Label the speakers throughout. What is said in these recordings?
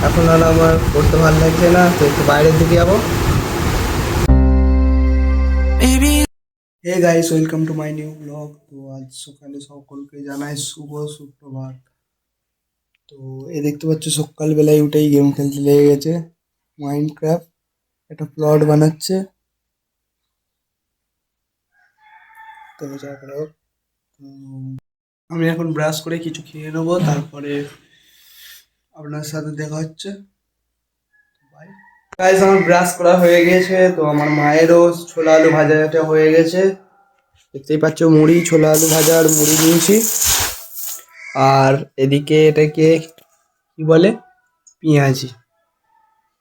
Speaker 1: এখন আর আমার পড়তে ভালো লাগছে না, তো একটু বাইরের দিকে যাবো। Hey guys, welcome to my new blog. তো আজ সকালে সকলকে জানাই শুভ সুপ্রভাত। তো দেখতে পাচ্ছ সকালবেলায় উঠেই গেম খেলতে লেগে গেছে। মাইনক্রাফট একটা প্লট বানাচ্ছে। তো তারপরে আমি এখন ব্রাশ করে কিছু খেয়ে নেবো, তারপরে আপনার সাথে দেখা হচ্ছে। বাই গাইস, আমার ব্রাশ করা হয়ে গেছে। তো আমার মায়েরও ছোলা আলু ভাজাটা হয়ে গেছে। দেখতেই পাচ্ছ মুড়ি, ছোলা আলু ভাজা আর মুড়ি নিয়েছি। আর এদিকে এটাকে কি বলে, পেঁয়াজি,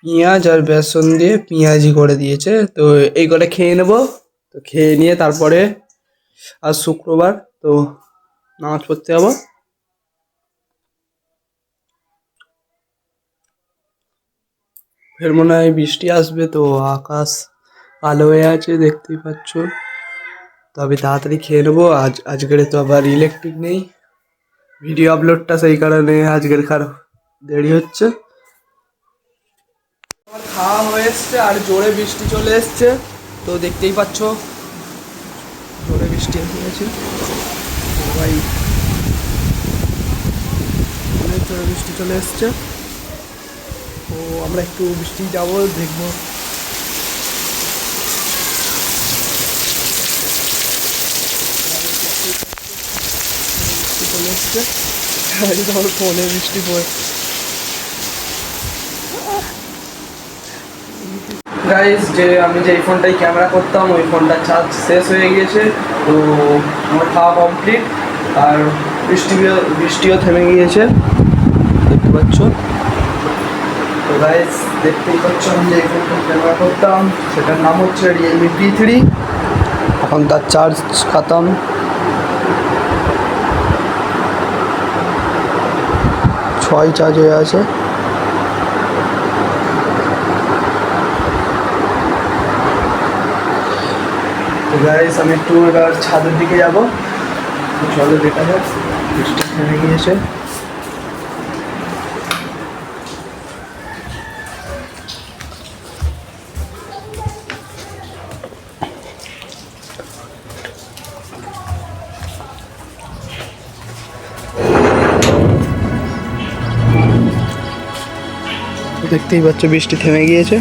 Speaker 1: পেঁয়াজ আর বেসন দিয়ে পেঁয়াজি করে দিয়েছে। তো এই কটা খেয়ে নেবো। তো খেয়ে নিয়ে তারপরে আজ শুক্রবার, তো নামাজ পড়তে যাবো। ফের মনে হয় বৃষ্টি আসবে, তো আকাশ কালো হয়ে আছে দেখতেই পাচ্ছ। তো আমি তাড়াতাড়ি খেয়ে নেবো। আজকের তো আবার ইলেকট্রিক নেই, ভিডিও আপলোডটা সেই কারণে আজকের দেরি হচ্ছে। আমার খাওয়া হয়ে এসছে আর জোরে বৃষ্টি চলে এসছে। তো দেখতেই পাচ্ছ জোরে বৃষ্টি এসে গেছে। ভাই অনেক জোরে বৃষ্টি চলে এসছে। তো আমরা একটু বৃষ্টি যাবো, দেখবো। বৃষ্টি চলে এসছে, আমার ফোনে বৃষ্টি পড়ে। গাইস, যে আমি যে এই ফোনটাই ক্যামেরা করতাম, ওই ফোনটার চার্জ শেষ হয়ে গিয়েছে। তো আমার খাওয়া কমপ্লিট আর বৃষ্টিও থেমে গিয়েছে দেখতে পাচ্ছ। তো গাইস দেখতেই পাচ্ছ আমি যে এই ফোনটা ক্যামেরা করতাম, সেটার নাম হচ্ছে রিয়েলমি P3। এখন তার চার্জ খতম। ছয় চার্জ হয়ে আছে। তো গাইস আমি একটু এবার ছাদের দিকে যাবো। চলো দেখা যাক। বৃষ্টি থেমে গিয়েছে। দেখতেই পাচ্ছ বৃষ্টি থেমে গিয়েছে।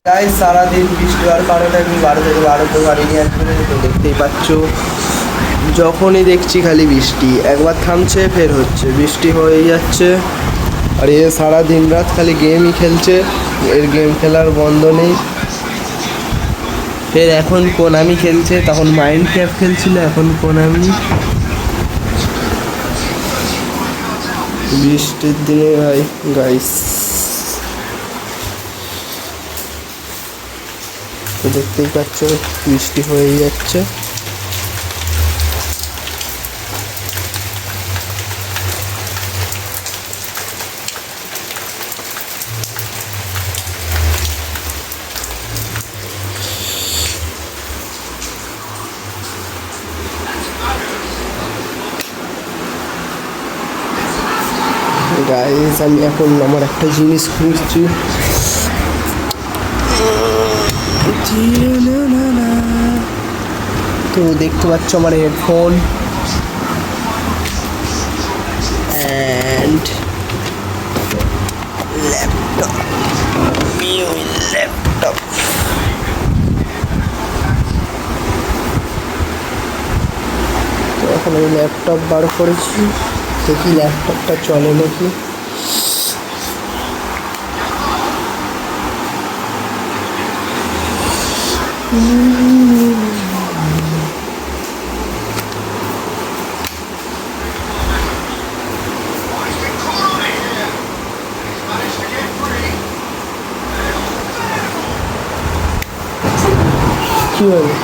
Speaker 1: তাই সারাদিন বৃষ্টি হওয়ার কারণে আমি বাড়িতে পারিনি আসলে। তো দেখতেই পাচ্ছ যখনই দেখছি খালি বৃষ্টি, একবার থামছে ফের হচ্ছে, বৃষ্টি হয়ে যাচ্ছে। আর এ সারা দিন রাত খালি গেমই খেলছে, এর গেম খেলার বন্ধ নেই। ফের এখন কোনামি খেলছে, তখন মাইনক্রাফট খেলছিল, এখন কোনামি। বৃষ্টির দিনে ভাই গাইস, তো দেখতেই পাচ্ছ বৃষ্টি হয়ে যাচ্ছে। গাইস আমি এখন আমার একটা জিনিস খুঁজছি। তো দেখতে পাচ্ছ আমার হেডফোন অ্যান্ড ল্যাপটপ, ল্যাপটপ। তো এখন আমি ল্যাপটপ বার করেছি, দেখি ল্যাপটপটা চলে নাকি। কি হলো?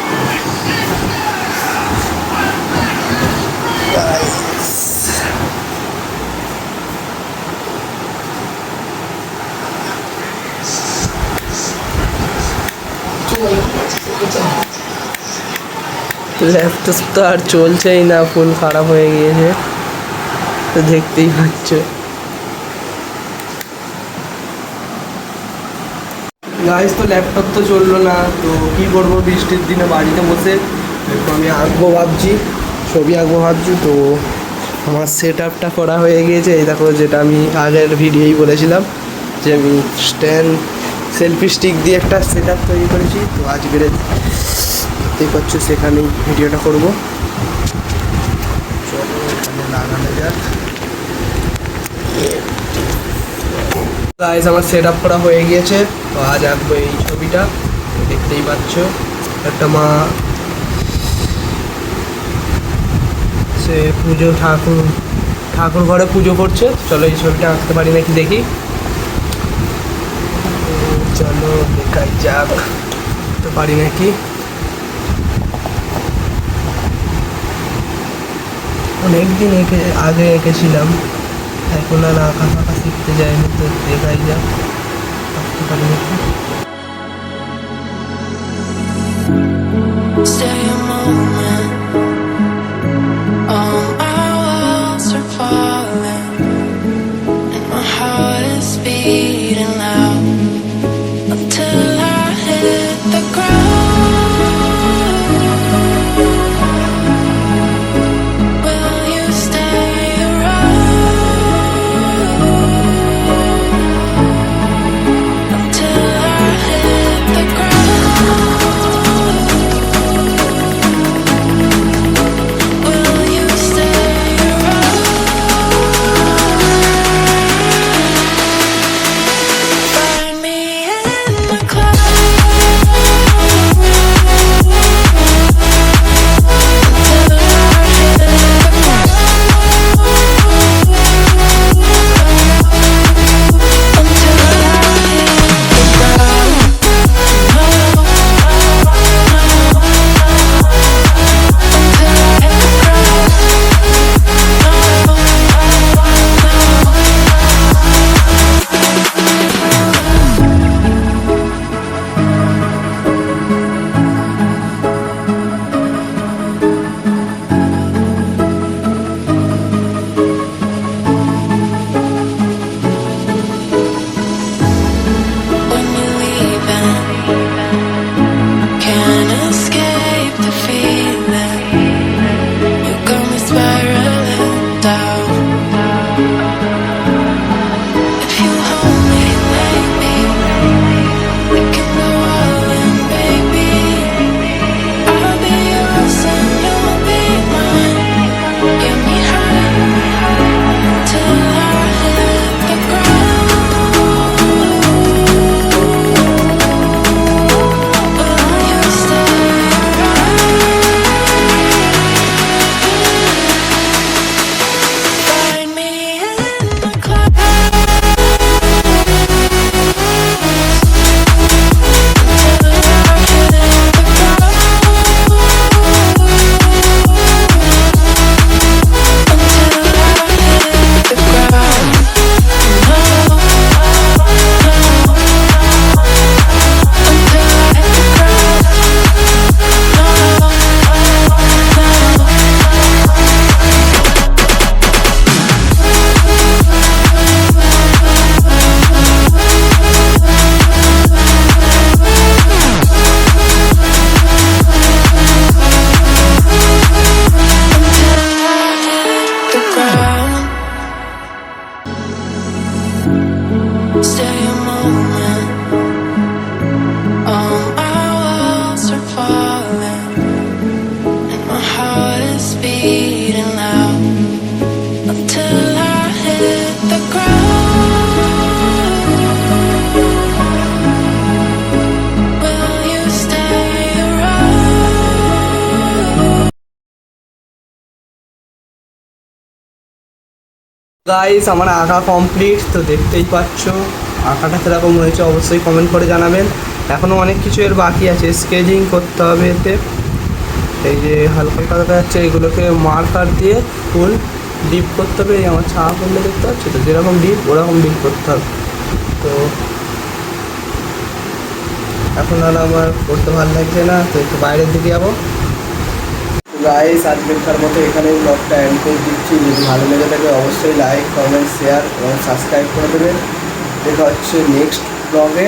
Speaker 2: ল্যাপটপ তো আর চলছেই না, ফুল খারাপ হয়ে গিয়েছে, তো দেখতেই পাচ্ছ। গাইস তো ল্যাপটপ তো চললো না, তো কী করবো বৃষ্টির দিনে বাড়িতে বসে একটু আমি আঁকবো ভাবছি, ছবি আঁকবো ভাবছি। তো আমার সেট আপটা করা হয়ে গিয়েছে, এই দেখো যেটা আমি আগের ভিডিওই বলেছিলাম যে আমি সেলফি স্টিক দিয়ে একটা সেট আপ তৈরি করেছি। তো আজকে দেখতেই পাচ্ছ সেখানেই ভিডিওটা করবো। চলো এখানে লাগানো যাক। গাইস আমার সেট আপ করা হয়ে গিয়েছে, তো আজ আঁকবো এই ছবিটা, দেখতেই পাচ্ছ। একটা মা সে ঠাকুর ঘরে পুজো করছে। চলো এই ছবিটা আঁকতে পারি নাকি দেখি। চলো দেখাই যাক, আঁকতে পারি নাকি। অনেকদিন আগে এঁকেছিলাম, এখন আর আঁকা ফাঁকা শিখতে যায়নি, তো দেখাই যাক আঁকতে পারি নাকি।
Speaker 3: Stay a moment. All my walls are falling, and my heart is beating loud until I hit the ground. Will you stay around until I hit the ground? Will you stay around? Find me in the clouds until I hit the ground. Until I hit the ground. No, no, until I hit the ground. When you're leaving, can't escape the feeling. You got me spiraling down. If you hold me, baby, we can go all in, baby. I'll be yours and you'll be mine. Get me high until I hit the ground. Will you stay around? Find me in the clouds until I hit the ground. Until I hit the ground. No, no, until I hit the ground. No, no. The ground. Stay a moment. All my walls are falling, and my heart is beating loud until I hit the ground. Will you stay around?
Speaker 2: Guys আমার আঁকা complete, তো দেখতেই পাচ্ছ আঁকাটা কীরকম হয়েছে অবশ্যই comment করে জানাবেন। এখনও অনেক কিছু এর বাকি আছে, স্কেচিং করতে হবে এতে। এই যে হালকা হালকা দেখা যাচ্ছে, এগুলোকে মার্কার দিয়ে ফুল ডিপ করতে হবে। এই আমার ছায়া করলে দেখতে পাচ্ছি, তো যেরকম ডিপ ওরকম ডিপ করতে হবে। তো এখন আর আমার পড়তে ভালো লাগছে না, তো একটু বাইরের দিকে যাবো। গাইস আজকের মতো এখানেই ব্লগটা এন্ড করে দিচ্ছি। যদি ভালো লেগে থাকে অবশ্যই লাইক কমেন্ট শেয়ার এবং সাবস্ক্রাইব করে দেবেন। দেখা হচ্ছে নেক্সট ব্লগে।